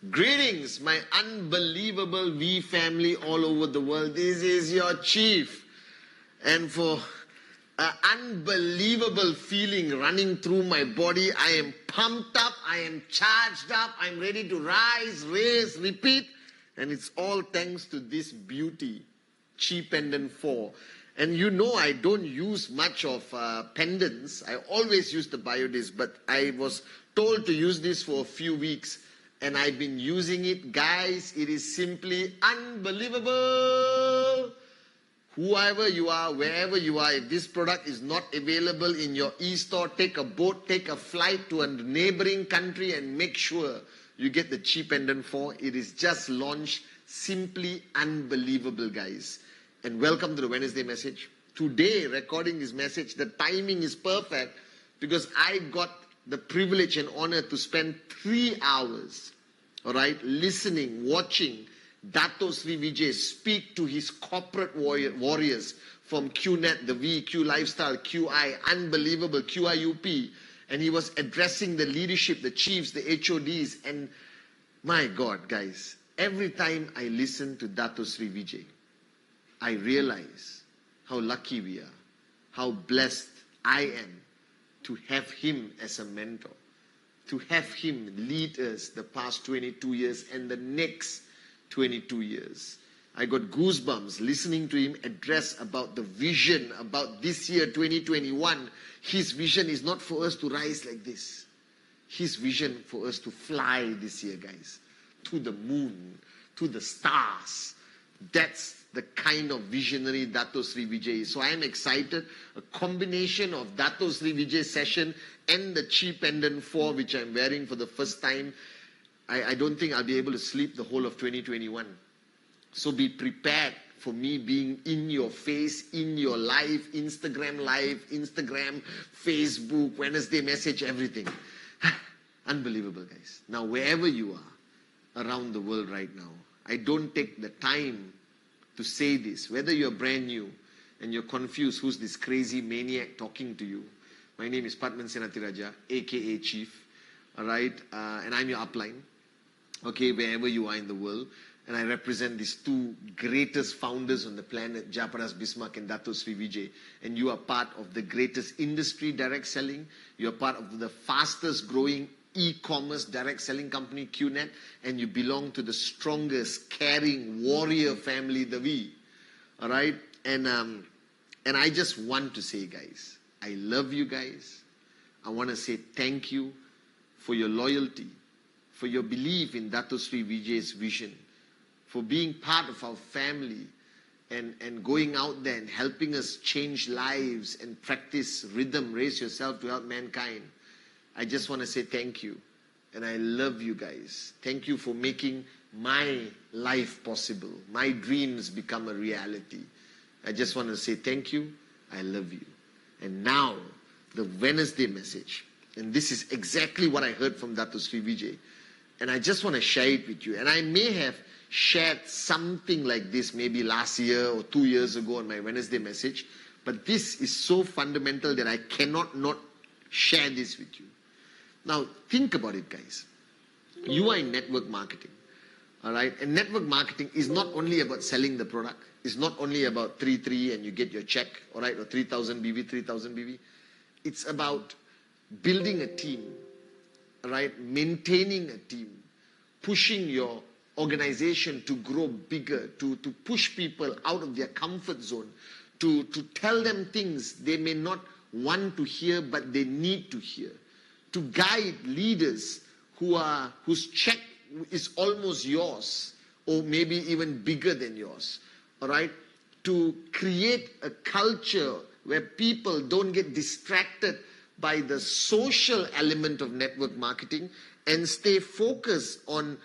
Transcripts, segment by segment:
Greetings, my unbelievable V family all over the world. This is your chief. And for an unbelievable feeling running through my body, I am pumped up, I am charged up, I'm ready to rise, raise, repeat. And it's all thanks to this beauty, Chi Pendant 4. And you know I don't use much of pendants. I always use the Biodisc, but I was told to use this for a few weeks. And I've been using it. Guys, it is simply unbelievable. Whoever you are, wherever you are, if this product is not available in your e-store, take a boat, take a flight to a neighboring country and make sure you get the Chi Pendant 4. It is just launched. Simply unbelievable, guys. And welcome to the Wednesday message. Today, recording this message, the timing is perfect because I got the privilege and honor to spend 3 hours, all right, listening, watching Dato Sri Vijay speak to his corporate warriors from QNet, the VQ Lifestyle, QI, unbelievable, QIUP. And he was addressing the leadership, the chiefs, the HODs. And my God, guys, every time I listen to Dato Sri Vijay, I realize how lucky we are, how blessed I am to have him as a mentor, to have him lead us the past 22 years and the next 22 years. I got goosebumps listening to him address about the vision about this year, 2021. His vision is not for us to rise like this. His vision for us to fly this year, guys, to the moon, to the stars. That's the kind of visionary Dato Sri Vijay is. So I am excited. A combination of Dato Sri Vijay session and the Chi Pendant 4, which I'm wearing for the first time. I don't think I'll be able to sleep the whole of 2021. So be prepared for me being in your face, in your life, Instagram, Facebook, Wednesday message, everything. Unbelievable, guys. Now, wherever you are around the world right now, I don't take the time to say this. Whether you're brand new and you're confused, who's this crazy maniac talking to you? My name is Padman Senatiraja, aka Chief, all right? And I'm your upline, okay, wherever you are in the world. And I represent these two greatest founders on the planet, Japadas Bismarck and Dato Sri Vijay. And you are part of the greatest industry direct selling. You are part of the fastest growing e-commerce direct selling company, QNet, and you belong to the strongest, caring, warrior family, the V. All right? And I just want to say, guys, I love you guys. I want to say thank you for your loyalty, for your belief in Dato Sri Vijay's vision, for being part of our family and going out there and helping us change lives and practice rhythm, raise yourself to help mankind. I just want to say thank you. And I love you guys. Thank you for making my life possible. My dreams become a reality. I just want to say thank you. I love you. And now, the Wednesday message. And this is exactly what I heard from Dato Sri Vijay. And I just want to share it with you. And I may have shared something like this maybe last year or 2 years ago on my Wednesday message. But this is so fundamental that I cannot not share this with you. Now, think about it, guys. You are in network marketing, all right? And network marketing is not only about selling the product. It's not only about 3 and you get your check, all right, or 3,000 BV, 3,000 BV. It's about building a team, all right, maintaining a team, pushing your organization to grow bigger, to push people out of their comfort zone, to tell them things they may not want to hear, but they need to hear. To guide leaders whose check is almost yours, or maybe even bigger than yours, all right? To create a culture where people don't get distracted by the social element of network marketing and stay focused on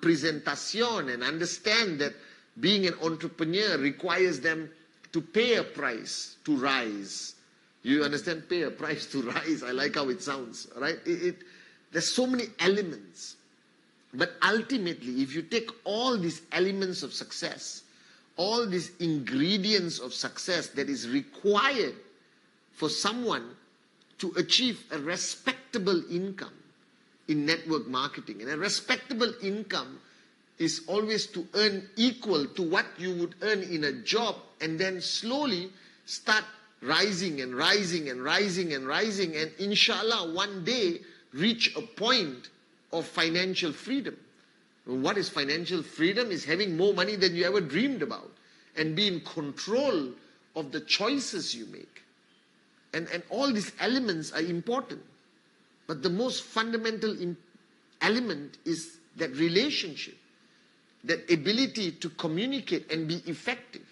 presentation and understand that being an entrepreneur requires them to pay a price to rise. You understand? Pay a price to rise. I like how it sounds, right? There's so many elements. But ultimately, if you take all these elements of success, all these ingredients of success that is required for someone to achieve a respectable income in network marketing, and a respectable income is always to earn equal to what you would earn in a job, and then slowly start rising and rising and rising and rising, and inshallah one day reach a point of financial freedom. What is financial freedom? Is having more money than you ever dreamed about and be in control of the choices you make. And all these elements are important. But the most fundamental element is that relationship, that ability to communicate and be effective.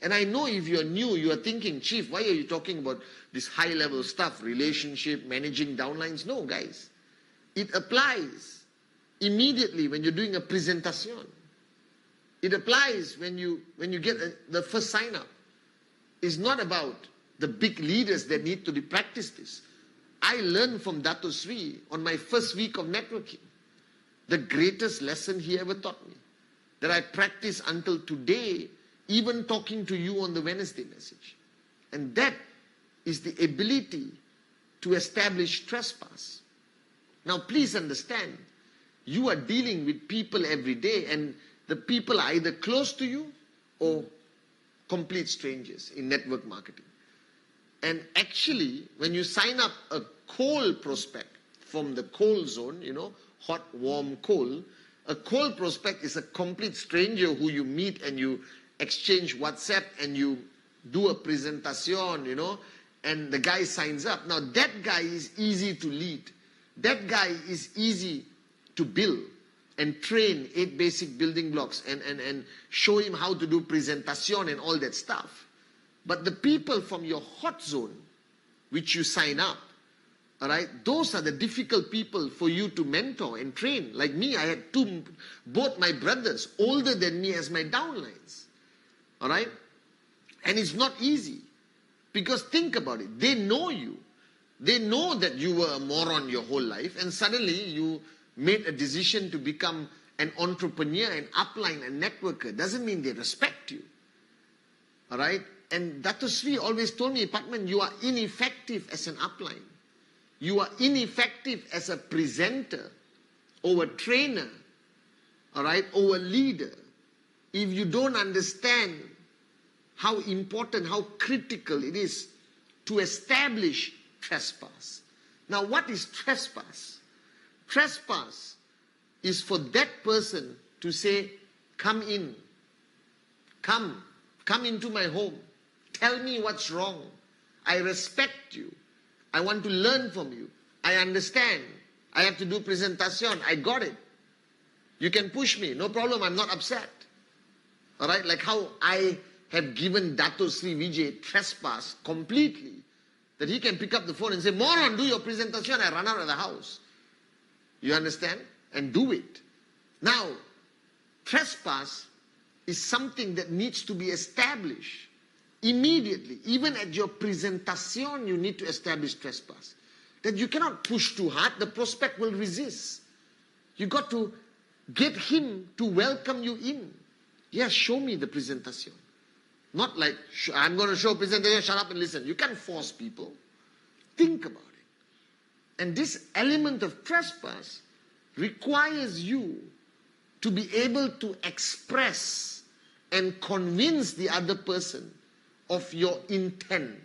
And I know if you're new, you are thinking, Chief, why are you talking about this high-level stuff, relationship, managing downlines? No, guys. It applies immediately when you're doing a presentation. It applies when you get the first sign-up. It's not about the big leaders that need to practice this. I learned from Dato Sri on my first week of networking. The greatest lesson he ever taught me, that I practice until today, even talking to you on the Wednesday message. And that is the ability to establish trespass. Now please understand, you are dealing with people every day, and the people are either close to you or complete strangers in network marketing. And actually, when you sign up a cold prospect from the cold zone, hot, warm, cold, a cold prospect is a complete stranger who you meet and you exchange WhatsApp and you do a presentation, and the guy signs up. Now that guy is easy to lead. That guy is easy to build and train 8 basic building blocks and show him how to do presentation and all that stuff. But the people from your hot zone, which you sign up, all right, those are the difficult people for you to mentor and train. Like me, I had both my brothers older than me as my downlines. All right? And it's not easy. Because think about it. They know you. They know that you were a moron your whole life, and suddenly you made a decision to become an entrepreneur, an upline, a networker. Doesn't mean they respect you. All right? And Dato Sri always told me, Patman, you are ineffective as an upline. You are ineffective as a presenter or a trainer, all right, or a leader, if you don't understand how important, how critical it is to establish trespass. Now, what is trespass? Trespass is for that person to say, come in, come into my home. Tell me what's wrong. I respect you. I want to learn from you. I understand. I have to do presentation. I got it. You can push me. No problem. I'm not upset. All right? Like how I have given Dato Sri Vijay trespass completely. That he can pick up the phone and say, moron, do your presentation. I run out of the house. You understand? And do it. Now, trespass is something that needs to be established. Immediately, even at your presentation, you need to establish trespass. That you cannot push too hard, the prospect will resist. You got to get him to welcome you in. Yes, show me the presentation. Not like, I'm going to show presentation, shut up and listen. You can't force people. Think about it. And this element of trespass requires you to be able to express and convince the other person of your intent.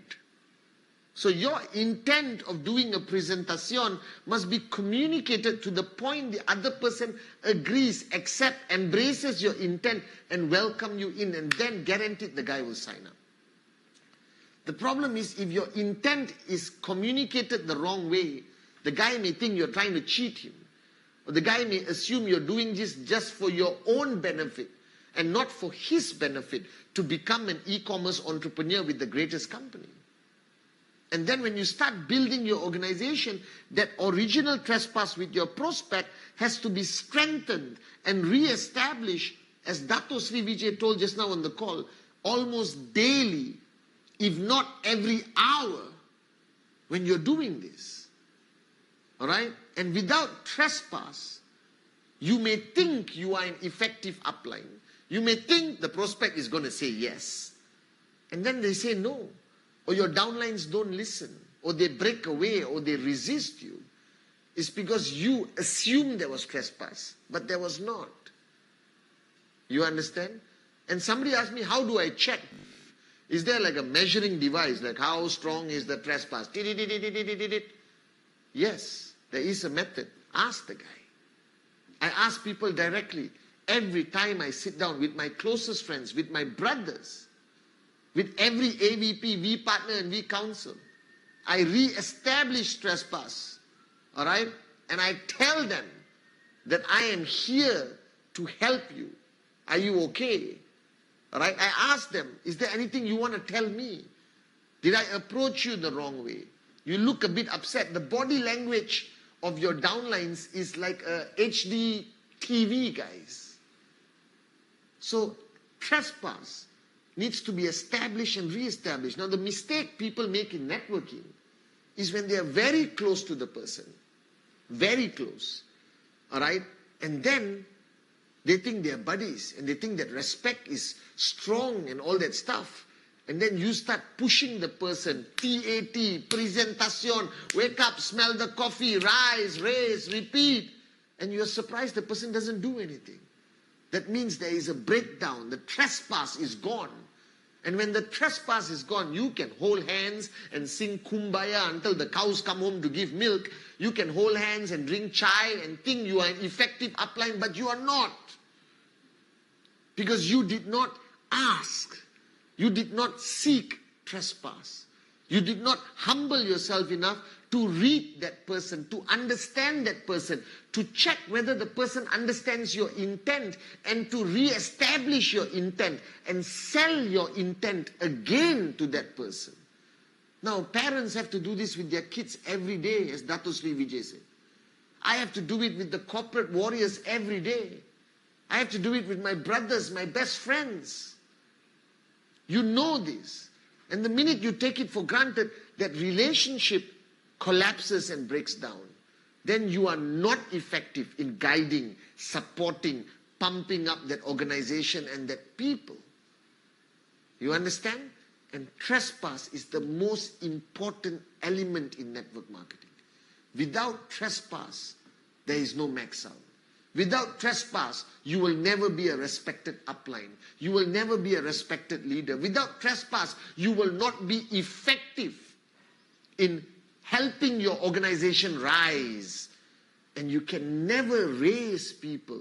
So your intent of doing a presentation must be communicated to the point the other person agrees, accepts, embraces your intent and welcome you in, and then guaranteed the guy will sign up. The problem is if your intent is communicated the wrong way, the guy may think you're trying to cheat him. Or the guy may assume you're doing this just for your own benefit and not for his benefit to become an e-commerce entrepreneur with the greatest company. And then when you start building your organization, that original trespass with your prospect has to be strengthened and re-established, as Dato Sri Vijay told just now on the call, almost daily, if not every hour, when you're doing this. All right? And without trespass, you may think you are an effective upline. You may think the prospect is going to say yes. And then they say no. Or your downlines don't listen. Or they break away. Or they resist you. It's because you assumed there was trespass. But there was not. You understand? And somebody asked me, how do I check? Is there like a measuring device? Like how strong is the trespass? Yes, there is a method. Ask the guy. I ask people directly. Every time I sit down with my closest friends, with my brothers, with every AVP, V partner and V counsel, I re-establish trespass. All right? And I tell them that I am here to help you. Are you okay? All right? I ask them, is there anything you want to tell me? Did I approach you the wrong way? You look a bit upset. The body language of your downlines is like a HD TV, guys. So trespass needs to be established and re-established. Now the mistake people make in networking is when they are very close to the person. Very close. All right? And then they think they are buddies and they think that respect is strong and all that stuff. And then you start pushing the person. TAT, presentation, wake up, smell the coffee, rise, raise, repeat. And you're surprised the person doesn't do anything. That means there is a breakdown. The trespass is gone. And when the trespass is gone, you can hold hands and sing Kumbaya until the cows come home to give milk. You can hold hands and drink chai and think you are an effective upline, but you are not. Because you did not ask. You did not seek trespass. You did not humble yourself enough to read that person, to understand that person, to check whether the person understands your intent and to re-establish your intent and sell your intent again to that person. Now, parents have to do this with their kids every day, as Dato Sri Vijay said. I have to do it with the corporate warriors every day. I have to do it with my brothers, my best friends. You know this. And the minute you take it for granted, that relationship collapses and breaks down. Then you are not effective in guiding, supporting, pumping up that organization and that people. You understand? And trespass is the most important element in network marketing. Without trespass, there is no max out. Without trespass, you will never be a respected upline. You will never be a respected leader. Without trespass, you will not be effective in helping your organization rise. And you can never raise people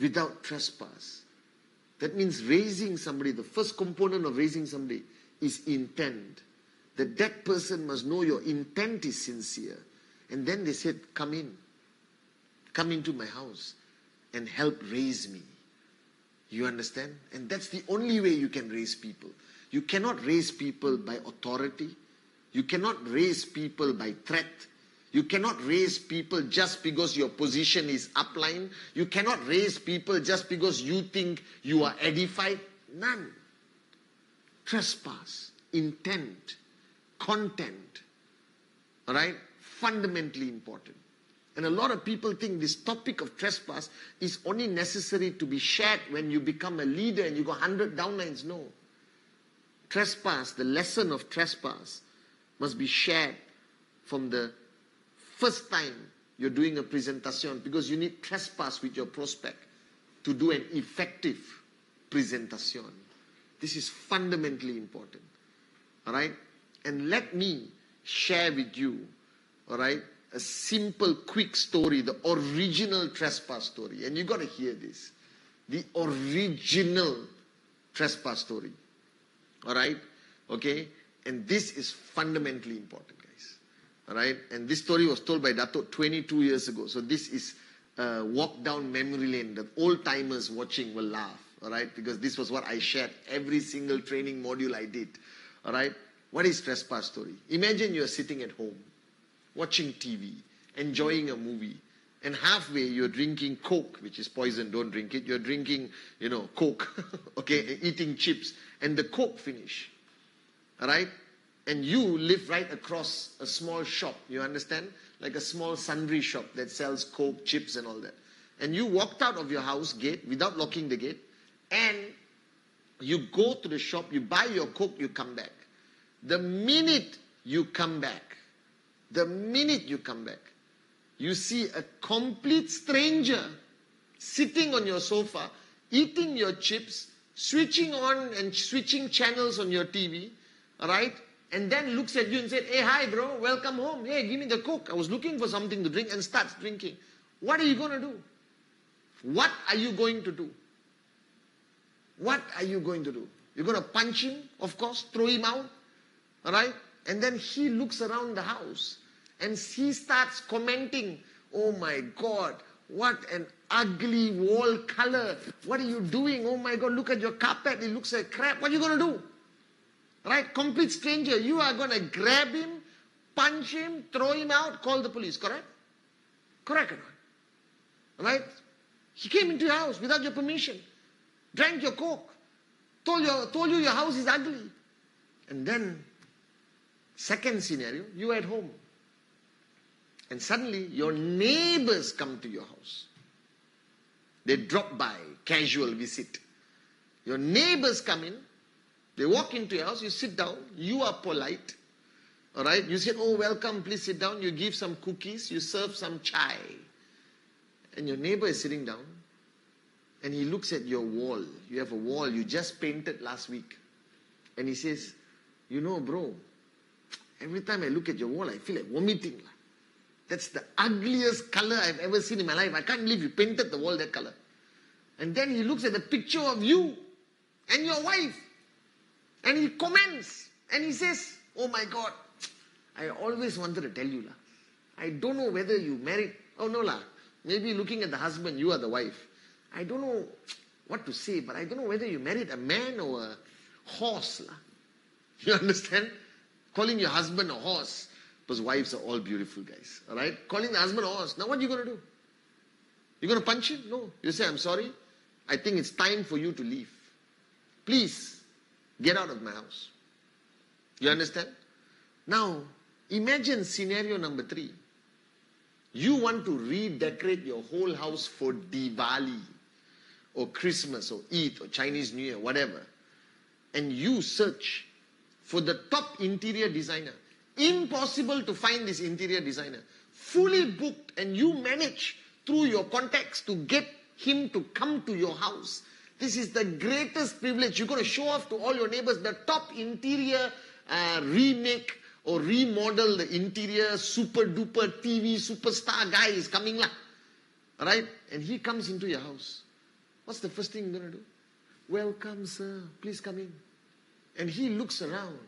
without trespass. That means raising somebody, the first component of raising somebody is intent. That person must know your intent is sincere. And then they said, come in. Come into my house and help raise me. You understand? And that's the only way you can raise people. You cannot raise people by authority. You cannot raise people by threat. You cannot raise people just because your position is upline. You cannot raise people just because you think you are edified. None. Trespass, intent, content. All right? Fundamentally important. And a lot of people think this topic of trespass is only necessary to be shared when you become a leader and you got 100 downlines. No. Trespass, the lesson of trespass, must be shared from the first time you're doing a presentation, because you need trespass with your prospect to do an effective presentation. This is fundamentally important. All right? And let me share with you, all right, a simple, quick story, the original trespass story. And you got to hear this. The original trespass story. All right? Okay? And this is fundamentally important, guys. All right? And this story was told by Dato 22 years ago. So this is a walk down memory lane. The old-timers watching will laugh. All right? Because this was what I shared every single training module I did. All right? What is trespass story? Imagine you're sitting at home, watching TV, enjoying a movie, and halfway you're drinking Coke, which is poison, don't drink it. You're drinking, Coke, okay, eating chips, and the Coke finish, all right? And you live right across a small shop, you understand? Like a small sundry shop that sells Coke, chips, and all that. And you walked out of your house gate without locking the gate, and you go to the shop, you buy your Coke, you come back. The minute you come back, you see a complete stranger sitting on your sofa, eating your chips, switching on and switching channels on your TV, all right? And then looks at you and said, hey, hi, bro, welcome home. Hey, give me the Coke. I was looking for something to drink, and starts drinking. What are you going to do? What are you going to do? What are you going to do? You're going to punch him, of course, throw him out, all right? And then he looks around the house and he starts commenting, oh my God, what an ugly wall color. What are you doing? Oh my God, look at your carpet. It looks like crap. What are you going to do? Right? Complete stranger. You are going to grab him, punch him, throw him out, call the police. Correct? Correct or not? Right? He came into your house without your permission, drank your Coke, told you your house is ugly. And then, second scenario, you are at home. And suddenly, your neighbors come to your house. They drop by, casual visit. Your neighbors come in. They walk into your house, you sit down, you are polite, all right? You say, oh, welcome, please sit down. You give some cookies, you serve some chai. And your neighbor is sitting down, and he looks at your wall. You have a wall you just painted last week. And he says, bro, every time I look at your wall, I feel like vomiting. That's the ugliest color I've ever seen in my life. I can't believe you painted the wall that color. And then he looks at the picture of you and your wife. And he comments, and he says, oh my God, I always wanted to tell you, I don't know whether you married, oh no, maybe looking at the husband, you are the wife. I don't know what to say, but I don't know whether you married a man or a horse. You understand? Calling your husband a horse, because wives are all beautiful guys, all right? Calling the husband a horse. Now what are you going to do? You're going to punch him? No. You say, I'm sorry, I think it's time for you to leave. Please. Get out of my house. You understand? Now, imagine scenario number 3. You want to redecorate your whole house for Diwali or Christmas or Eid or Chinese New Year, whatever. And you search for the top interior designer. Impossible to find this interior designer. Fully booked, and you manage through your contacts to get him to come to your house. This is the greatest privilege. You're going to show off to all your neighbors the top interior remake or remodel the interior super duper TV superstar guy is coming. Alright? And he comes into your house. What's the first thing you're going to do? Welcome, sir. Please come in. And he looks around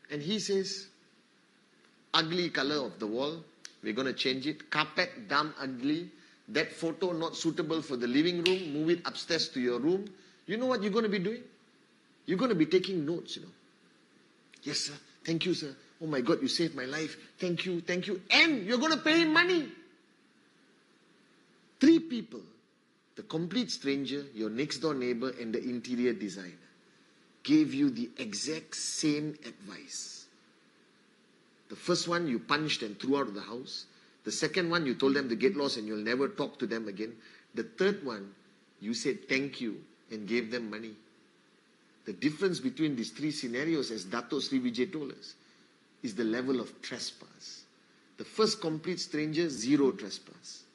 and he says, ugly color of the wall. We're going to change it. Carpet, damn ugly. That photo not suitable for the living room, move it upstairs to your room. You know what you're going to be doing? You're going to be taking notes, Yes, sir. Thank you, sir. Oh my God, you saved my life. Thank you, thank you. And you're going to pay him money. 3 people, the complete stranger, your next door neighbor, and the interior designer, gave you the exact same advice. The first one you punched and threw out of the house. The second one, you told them to get lost and you'll never talk to them again. The third one, you said thank you and gave them money. The difference between these 3 scenarios, as Dato Sri Vijay told us, is the level of trespass. The first complete stranger, 0 trespass.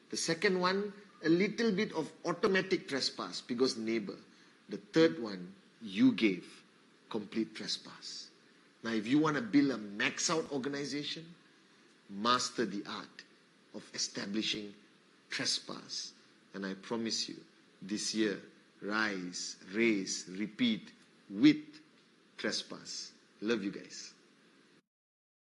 The second one, a little bit of automatic trespass because neighbor. The third one, you gave complete trespass. Now, if you want to build a max out organization, master the art of establishing trespass. And I promise you, this year, rise, raise, repeat with trespass. Love you guys.